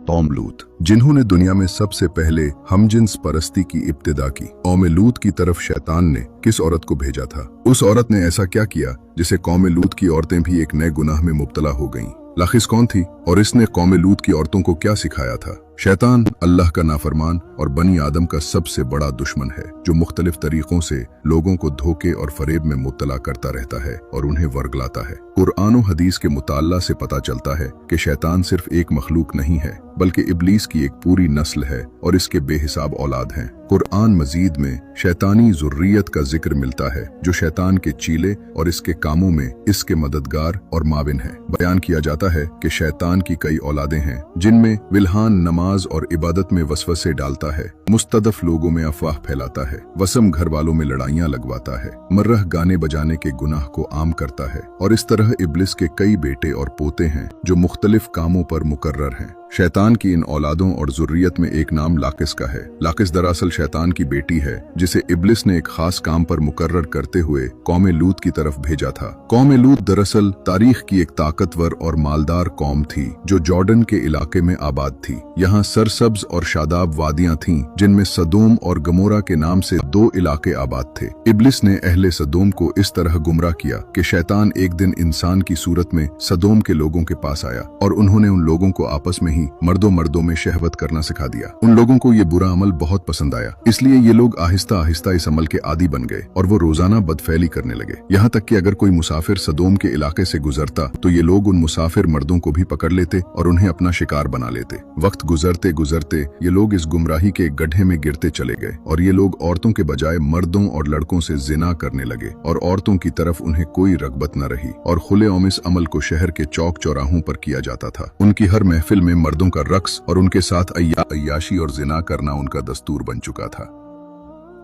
कौम लूत, जिन्होंने दुनिया में सबसे पहले हमजिन्स परस्ती की इब्तिदा की। कौम लूत की तरफ शैतान ने किस औरत को भेजा था? उस औरत ने ऐसा क्या किया जिसे कौम लूत की औरतें भी एक नए गुनाह में मुब्तला हो गईं? लाकिस कौन थी और इसने कौम लूत की औरतों को क्या सिखाया था? शैतान अल्लाह का नाफरमान और बनी आदम का सबसे बड़ा दुश्मन है, जो मुख्तलिफ तरीकों से लोगों को धोखे और फरेब में मुब्तला करता रहता है और उन्हें वर्गलाता है। कुरान और हदीस के मुताल्ला से पता चलता है कि शैतान सिर्फ एक मखलूक नहीं है, बल्कि इब्लीस की एक पूरी नस्ल है और इसके बेहिसाब औलाद हैं। कुरान मजीद में शैतानी ज़ुर्रियत का जिक्र मिलता है, जो शैतान के चीले और इसके कामों में इसके मददगार और माविन है। बयान किया जाता है कि शैतान की कई औलादें हैं, जिनमें विल्हान नमाज और इबादत में वसवसे डालता है, मुस्तदफ लोगों में अफवाह फैलाता है, वसम घर वालों में लड़ाइयां लगवाता है, मर्रह गाने बजाने के गुनाह को आम करता है, और इस तरह इब्लिस के कई बेटे और पोते हैं जो मुख्तलिफ कामों पर मुकर्रर हैं। शैतान की इन औलादों और ज़ुर्रियत में एक नाम लाकिस का है। लाकिस दरअसल शैतान की बेटी है, जिसे इब्लिस ने एक खास काम पर मुकर्रर करते हुए कौम लूत की तरफ भेजा था। कौम लूत दरअसल तारीख की एक ताकतवर और मालदार कौम थी, जो जॉर्डन के इलाके में आबाद थी। यहाँ सरसब्ज और शादाब वादियां थीं, जिनमें सदोम और गमोरा के नाम से दो इलाके आबाद थे। इब्लिस ने अहले सदोम को इस तरह गुमराह किया कि शैतान एक दिन इंसान की सूरत में सदोम के लोगों के पास आया और उन्होंने उन लोगों को आपस में मर्दों में शहवत करना सिखा दिया। उन लोगों को ये बुरा अमल बहुत पसंद आया, इसलिए ये लोग आहिस्ता आहिस्ता इस अमल के आदी बन गए और वो रोजाना बदफैली करने लगे। यहाँ तक कि अगर कोई मुसाफिर सदोम के इलाके से गुजरता तो ये लोग उन मुसाफिर मर्दों को भी पकड़ लेते और उन्हें अपना शिकार बना लेते। वक्त गुजरते गुजरते ये लोग इस गुमराही के गड्ढे में गिरते चले गए और ये लोग औरतों के बजाय मर्दों और लड़कों से जिना करने लगे और औरतों की तरफ उन्हें कोई रगबत न रही और खुलेआम इस अमल को शहर के चौक चौराहों पर किया जाता था। उनकी हर महफिल में मर्दों का रक्स और उनके साथ अय्याशी और जिना करना उनका दस्तूर बन चुका था।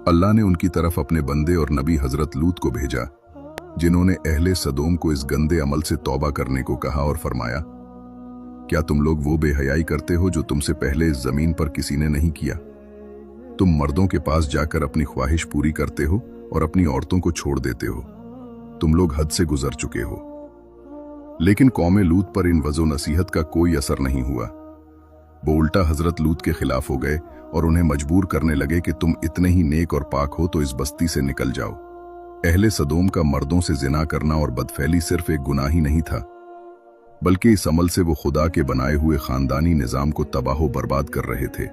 अल्लाह ने उनकी तरफ अपने बंदे और नबी हजरत लूत को भेजा, जिन्होंने अहले सदोम को इस गंदे अमल से तौबा करने को कहा और फरमाया, क्या तुम लोग वो बेहयाई करते हो जो तुमसे पहले इस जमीन पर किसी ने नहीं किया? तुम मर्दों के पास जाकर अपनी ख्वाहिश पूरी करते हो और अपनी औरतों को छोड़ देते हो। तुम लोग हद से गुजर चुके हो। लेकिन कौम लूत पर इन वज़ो नसीहत का कोई असर नहीं हुआ। वो उल्टा हजरत लूत के खिलाफ हो गए और उन्हें मजबूर करने लगे कि तुम इतने ही नेक और पाक हो तो इस बस्ती से निकल जाओ। अहले सदोम का मर्दों से जिना करना और बदफैली सिर्फ एक गुनाह ही नहीं था, बल्कि इस अमल से वो खुदा के बनाए हुए खानदानी निजाम को तबाह बर्बाद कर रहे थे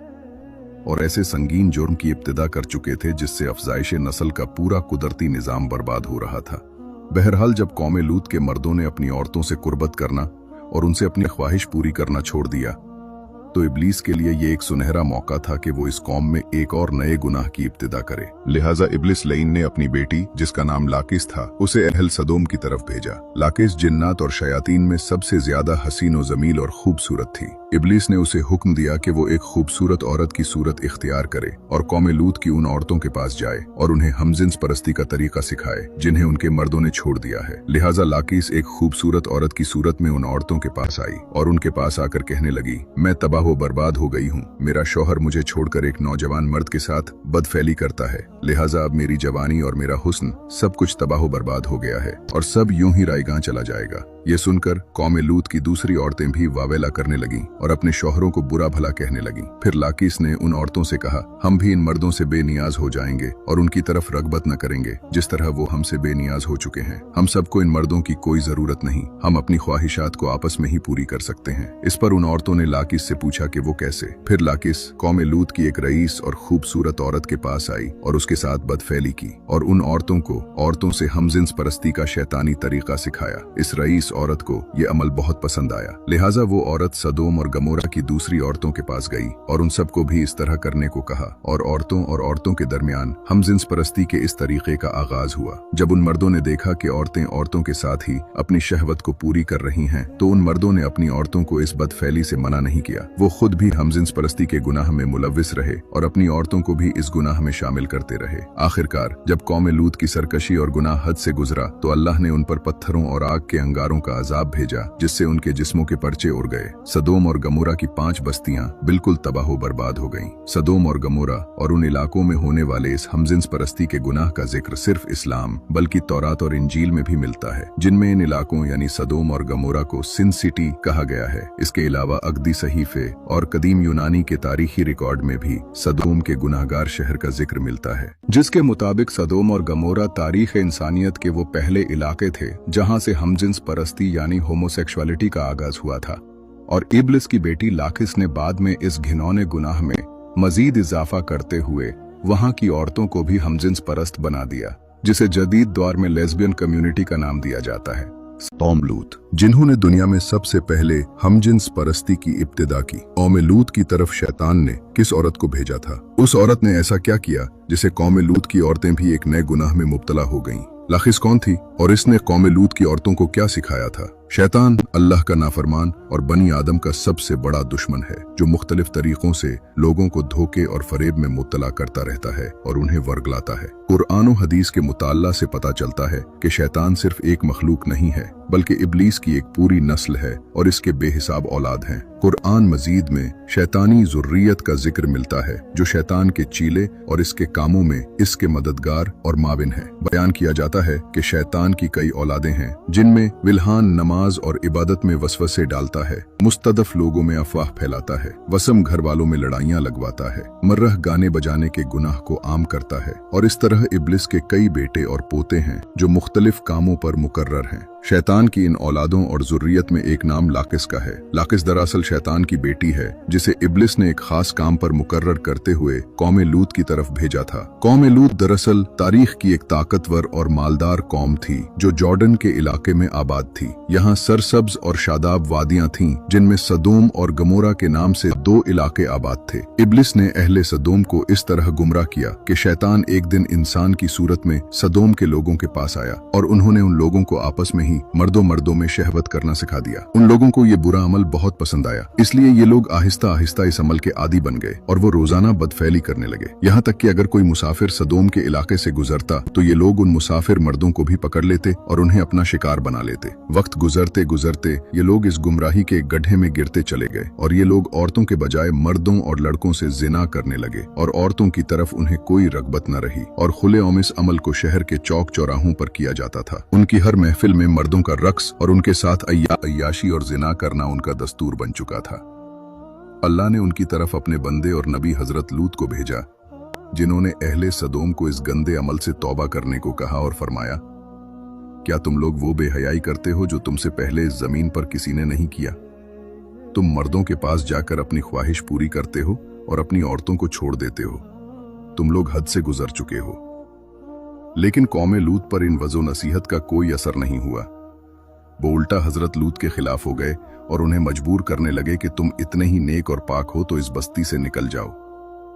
और ऐसे संगीन जुर्म की इब्तिदा कर चुके थे जिससे अफजाइश नस्ल का पूरा कुदरती निजाम बर्बाद हो रहा था। बहरहाल जब कौम लूत के मर्दों ने अपनी औरतों से कुर्बत करना और उनसे अपनी ख्वाहिश पूरी करना छोड़ दिया, तो इब्लीस के लिए ये एक सुनहरा मौका था कि वो इस कौम में एक और नए गुनाह की इब्तिदा करे। लिहाजा इब्लिस लईन ने अपनी बेटी, जिसका नाम लाकिस था, उसे अहल सदोम की तरफ भेजा। लाकिस जिन्नात और शयातीन में सबसे ज्यादा हसीन व जमील और खूबसूरत थी। इब्लीस ने उसे हुक्म दिया कि वो एक खूबसूरत औरत की सूरत इख्तियार करे और कौम लूत की उन औरतों के पास जाए और उन्हें हमजिन्स परस्ती का तरीका सिखाए जिन्हें उनके मर्दों ने छोड़ दिया है। लिहाजा लाकिस एक खूबसूरत औरत की सूरत में उन औरतों के पास आई और उनके पास आकर कहने लगी, मैं तबाह व बर्बाद हो गई हूँ। मेरा शौहर मुझे छोड़कर एक नौजवान मर्द के साथ बदफैली करता है, लिहाजा अब मेरी जवानी और मेरा हुस्न सब कुछ तबाह बर्बाद हो गया है और सब यूं ही रायगां चला जाएगा। ये सुनकर कौम लूत की दूसरी औरतें भी वावेला करने लगीं और अपने शौहरों को बुरा भला कहने लगीं। फिर लाकिस ने उन औरतों से कहा, हम भी इन मर्दों से बेनियाज हो जाएंगे और उनकी तरफ रगबत न करेंगे जिस तरह वो हमसे बेनियाज हो चुके हैं। हम सबको इन मर्दों की कोई जरूरत नहीं, हम अपनी ख्वाहिशात को आपस में ही पूरी कर सकते हैं। इस पर उन औरतों ने लाकिस से पूछा कि वो कैसे। फिर लाकिस कौम लूत की एक रईस और खूबसूरत औरत के पास आई और उसके साथ बदफैली की और उन औरतों को औरतों से हमजिन्स परस्ती का शैतानी तरीका सिखाया। इस रईस औरत को ये अमल बहुत पसंद आया, लिहाजा वो औरत सदोम और गमोरा की दूसरी औरतों के पास गई और उन सबको भी इस तरह करने को कहा और औरतों के दरमियान हमजिन्स परस्ती के इस तरीके का आगाज हुआ। जब उन मर्दों ने देखा कि औरतें औरतों के साथ ही अपनी शहवत को पूरी कर रही हैं, तो उन मर्दों ने अपनी औरतों को इस बदफैली से मना नहीं किया। वो खुद भी हमजिन्स परस्ती के गुनाह में मुलव्विस रहे और अपनी औरतों को भी इस गुनाह में शामिल करते रहे। आखिरकार जब कौम लूत की सरकशी और गुनाह हद से गुजरा, तो अल्लाह ने उन पर पत्थरों और आग के अंगारों का अजाब भेजा जिससे उनके जिस्मों के पर्चे उड़ गए। सदोम और गमोरा की 5 बस्तियां बिल्कुल तबाह बर्बाद हो गईं। सदोम और गमोरा और उन इलाकों में होने वाले इस हमजिन्स परस्ती के गुनाह का जिक्र सिर्फ इस्लाम बल्कि तौरात और इंजील में भी मिलता है, जिनमें इन इलाकों यानी सदोम और गमोरा को सिन सिटी कहा गया है। इसके अलावा अकदी सहीफे और कदीम यूनानी के तारीखी रिकॉर्ड में भी सदोम के गुनाहगार शहर का जिक्र मिलता है, जिसके मुताबिक सदोम और गमोरा तारीख इंसानियत के वो पहले इलाके थे जहां से हमजिन्स परस्ती यानी होमोसेक्सुअलिटी का आगाज हुआ था, और इब्लिस की बेटी लाकिस ने बाद में इस घिनौने गुनाह में मजीद इजाफा करते हुए वहां की औरतों को भी हमजिन्स परस्त बना दिया, जिसे जदीद दौर में लेस्बियन कम्युनिटी का नाम दिया जाता है। कौम लूत, जिन्होंने दुनिया में सबसे पहले हमजिन्स परस्ती की इब्तिदा की। कौम लूत की तरफ शैतान ने किस औरत को भेजा था? उस औरत ने ऐसा क्या किया जिसे कौम लूत की औरतें भी एक नए गुनाह में मुब्तला हो गईं? लाकिस कौन थी और इसने कौम लूत की औरतों को क्या सिखाया था? शैतान अल्लाह का नाफरमान और बनी आदम का सबसे बड़ा दुश्मन है, जो मुख्तलिफ तरीकों से लोगों को धोखे और फरेब में मुब्तला करता रहता है और उन्हें वर्गलाता है। कुरान और हदीस के मुताल्ला से पता चलता है कि शैतान सिर्फ एक मखलूक नहीं है बल्कि इब्लीस की एक पूरी नस्ल है और इसके बेहिसाब औलाद हैं। कुरान मजीद में शैतानी ज़ुर्रियत का जिक्र मिलता है जो शैतान के चीले और इसके कामों में इसके मददगार और माविन है। बयान किया जाता है कि शैतान की कई औलादें हैं जिनमें विल्हान नमाज और इबादत में वसवसे डालता है, मुस्तदफ लोगों में अफवाह फैलाता है, वसम घर वालों में लड़ाइयां लगवाता है, मर्रह गाने बजाने के गुनाह को आम करता है, और इस तरह इब्लिस के कई बेटे और पोते हैं जो मुख्तलिफ कामों पर मुकर्रर हैं। शैतान की इन औलादों और ज़ुर्रियत में एक नाम लाकिस का है। लाकिस दरअसल शैतान की बेटी है जिसे इब्लिस ने एक खास काम पर मुकर्रर करते हुए कौम लूत की तरफ भेजा था। कौम लूत दरअसल तारीख की एक ताकतवर और मालदार कौम थी जो जॉर्डन के इलाके में आबाद थी। यहाँ सरसब्ज और शादाब वादियां थीं जिनमें सदोम और गमोरा के नाम से 2 इलाके आबाद थे। इब्लिस ने अहले सदोम को इस तरह गुमराह किया कि शैतान एक दिन इंसान की सूरत में सदोम के लोगों के पास आया और उन्होंने उन लोगों को आपस में मर्दों में शहवत करना सिखा दिया। उन लोगों को ये बुरा अमल बहुत पसंद आया, इसलिए ये लोग आहिस्ता आहिस्ता इस अमल के आदी बन गए और वो रोजाना बदफैली करने लगे। यहाँ तक कि अगर कोई मुसाफिर सदोम के इलाके से गुजरता तो ये लोग उन मुसाफिर मर्दों को भी पकड़ लेते और उन्हें अपना शिकार बना लेते। वक्त गुजरते गुजरते ये लोग इस गुमराही के गड्ढे में गिरते चले गए और ये लोग औरतों के बजाय मर्दों और लड़कों से जिना करने लगे और औरतों की तरफ उन्हें कोई रगबत न रही और खुलेआम इस अमल को शहर के चौक चौराहों पर किया जाता था। उनकी हर महफिल में मर्दों का रक्स और उनके साथ अय्याशी और जिना करना उनका दस्तूर बन चुका था। अल्लाह ने उनकी तरफ अपने बंदे और नबी हजरत लूत को भेजा जिन्होंने अहले सदोम को इस गंदे अमल से तौबा करने को कहा और फरमाया, क्या तुम लोग वो बेहयाई करते हो जो तुमसे पहले इस जमीन पर किसी ने नहीं किया? तुम मर्दों के पास जाकर अपनी ख्वाहिश पूरी करते हो और अपनी औरतों को छोड़ देते हो। तुम लोग हद से गुजर चुके हो। लेकिन कौम लूत पर इन वज़ो नसीहत का कोई असर नहीं हुआ। वो उल्टा हजरत लूत के खिलाफ हो गए और उन्हें मजबूर करने लगे कि तुम इतने ही नेक और पाक हो तो इस बस्ती से निकल जाओ।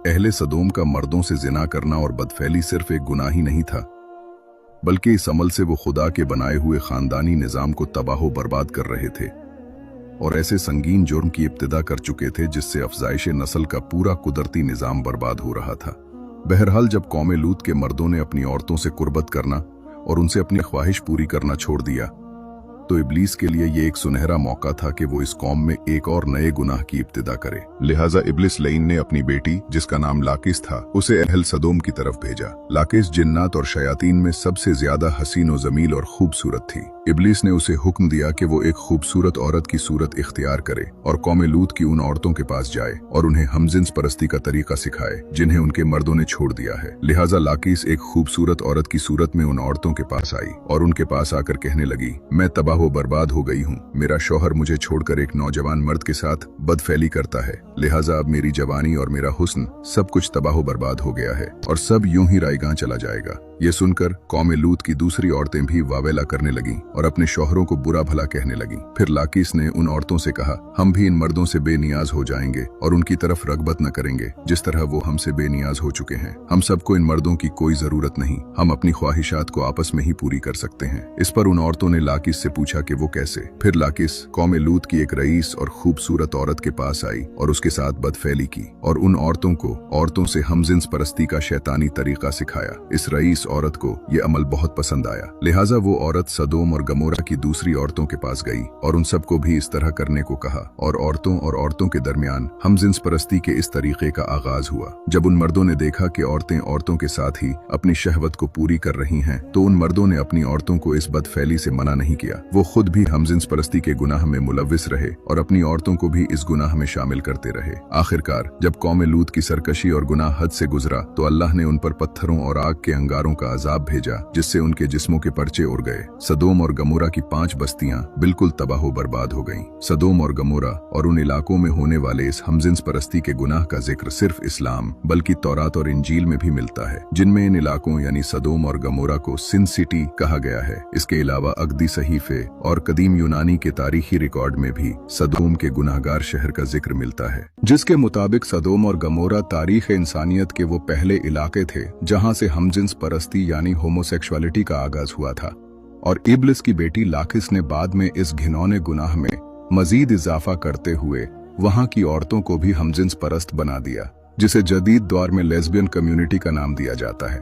अहले सदोम का मर्दों से जिना करना और बदफैली सिर्फ एक गुनाह ही नहीं था, बल्कि इस अमल से वो खुदा के बनाए हुए खानदानी निजाम को तबाह बर्बाद कर रहे थे और ऐसे संगीन जुर्म की इब्तिदा कर चुके थे जिससे अफजाइश नस्ल का पूरा कुदरती निजाम बर्बाद हो रहा था। बहरहाल जब कौम लूत के मर्दों ने अपनी औरतों से कुर्बत करना और उनसे अपनी ख्वाहिश पूरी करना छोड़ दिया तो इब्लीस के लिए ये एक सुनहरा मौका था कि वो इस कौम में एक और नए गुनाह की इब्तिदा करे। लिहाजा इब्लिस लईन ने अपनी बेटी जिसका नाम लाकिस था उसे अहल सदोम की तरफ भेजा। लाकिस जिन्नात और शयातीन में सबसे ज्यादा हसीन व जमील और खूबसूरत थी। इब्लीस ने उसे हुक्म दिया कि वो एक खूबसूरत औरत की सूरत इख्तियार करे और कौम लूत की उन औरतों के पास जाए और उन्हें हमजिन्स परस्ती का तरीका सिखाए जिन्हें उनके मर्दों ने छोड़ दिया है। लिहाजा लाकिस एक खूबसूरत औरत की सूरत में उन औरतों के पास आई और उनके पास आकर कहने लगी, मैं तबाह बर्बाद हो गई हूँ। मेरा शौहर मुझे छोड़कर एक नौजवान मर्द के साथ बदफैली करता है, लिहाजा अब मेरी जवानी और मेरा हुस्न सब कुछ तबाह बर्बाद हो गया है और सब यूं ही रायगां चला जाएगा। ये सुनकर कौम लूत की दूसरी औरतें भी वावेला करने लगीं और अपने शौहरों को बुरा भला कहने लगीं। फिर लाकिस ने उन औरतों से कहा, हम भी इन मर्दों से बेनियाज हो जाएंगे और उनकी तरफ रगबत न करेंगे जिस तरह वो हमसे बेनियाज हो चुके हैं। हम सबको इन मर्दों की कोई जरूरत नहीं, हम अपनी ख्वाहिशात को आपस में ही पूरी कर सकते हैं। इस पर उन औरतों ने लाकिस से पूछा कि वो कैसे। फिर लाकिस कौम लूत की एक रईस और खूबसूरत औरत के पास आई और उसके साथ बदफैली की और उन औरतों को औरतों से हमजिन्स परस्ती का शैतानी तरीका सिखाया। इस रईस औरत को ये अमल बहुत पसंद आया, लिहाजा वो औरत सदोम और गमोरा की दूसरी औरतों के पास गई और उन सबको भी इस तरह करने को कहा, और औरतों के दरमियान हमजिन्स परस्ती के इस तरीके का आगाज हुआ। जब उन मर्दों ने देखा कि औरतें औरतों के साथ ही अपनी शहवत को पूरी कर रही हैं, तो उन मर्दों ने अपनी औरतों को इस बदफैली से मना नहीं किया। वो खुद भी हमजिन्स परस्ती के गुनाह में मुलव्विस रहे और अपनी औरतों को भी इस गुनाह में शामिल करते रहे। आखिरकार जब कौम लूत की सरकशी और गुनाह हद से गुजरा तो अल्लाह ने उन पर पत्थरों और आग के अंगारों का अजाब भेजा, जिससे उनके जिस्मों के पर्चे उड़ गए। सदोम और गमोरा की 5 बस्तियां बिल्कुल तबाह बर्बाद हो गईं। सदोम और गमोरा और उन इलाकों में होने वाले इस हमजिन्स परस्ती के गुनाह का जिक्र सिर्फ इस्लाम बल्कि तौरात और इंजील में भी मिलता है, जिनमें इन इलाकों यानी सदोम और गमोरा को सिन सिटी कहा गया है। इसके अलावा अगदी सहीफे और कदीम यूनानी के तारीखी रिकॉर्ड में भी सदोम के गुनाहगार शहर का जिक्र मिलता है, जिसके मुताबिक सदोम और गमोरा तारीख इंसानियत के वो पहले इलाके थे जहां से हमजिन्स परस्ती यानी होमोसेक्सुअलिटी का आगाज हुआ था, और इब्लिस की बेटी लाकिस ने बाद में इस घिनौने गुनाह में मजीद इजाफा करते हुए वहां की औरतों को भी हमजिन्स परस्त बना दिया, जिसे जदीद दौर में लेस्बियन कम्युनिटी का नाम दिया जाता है।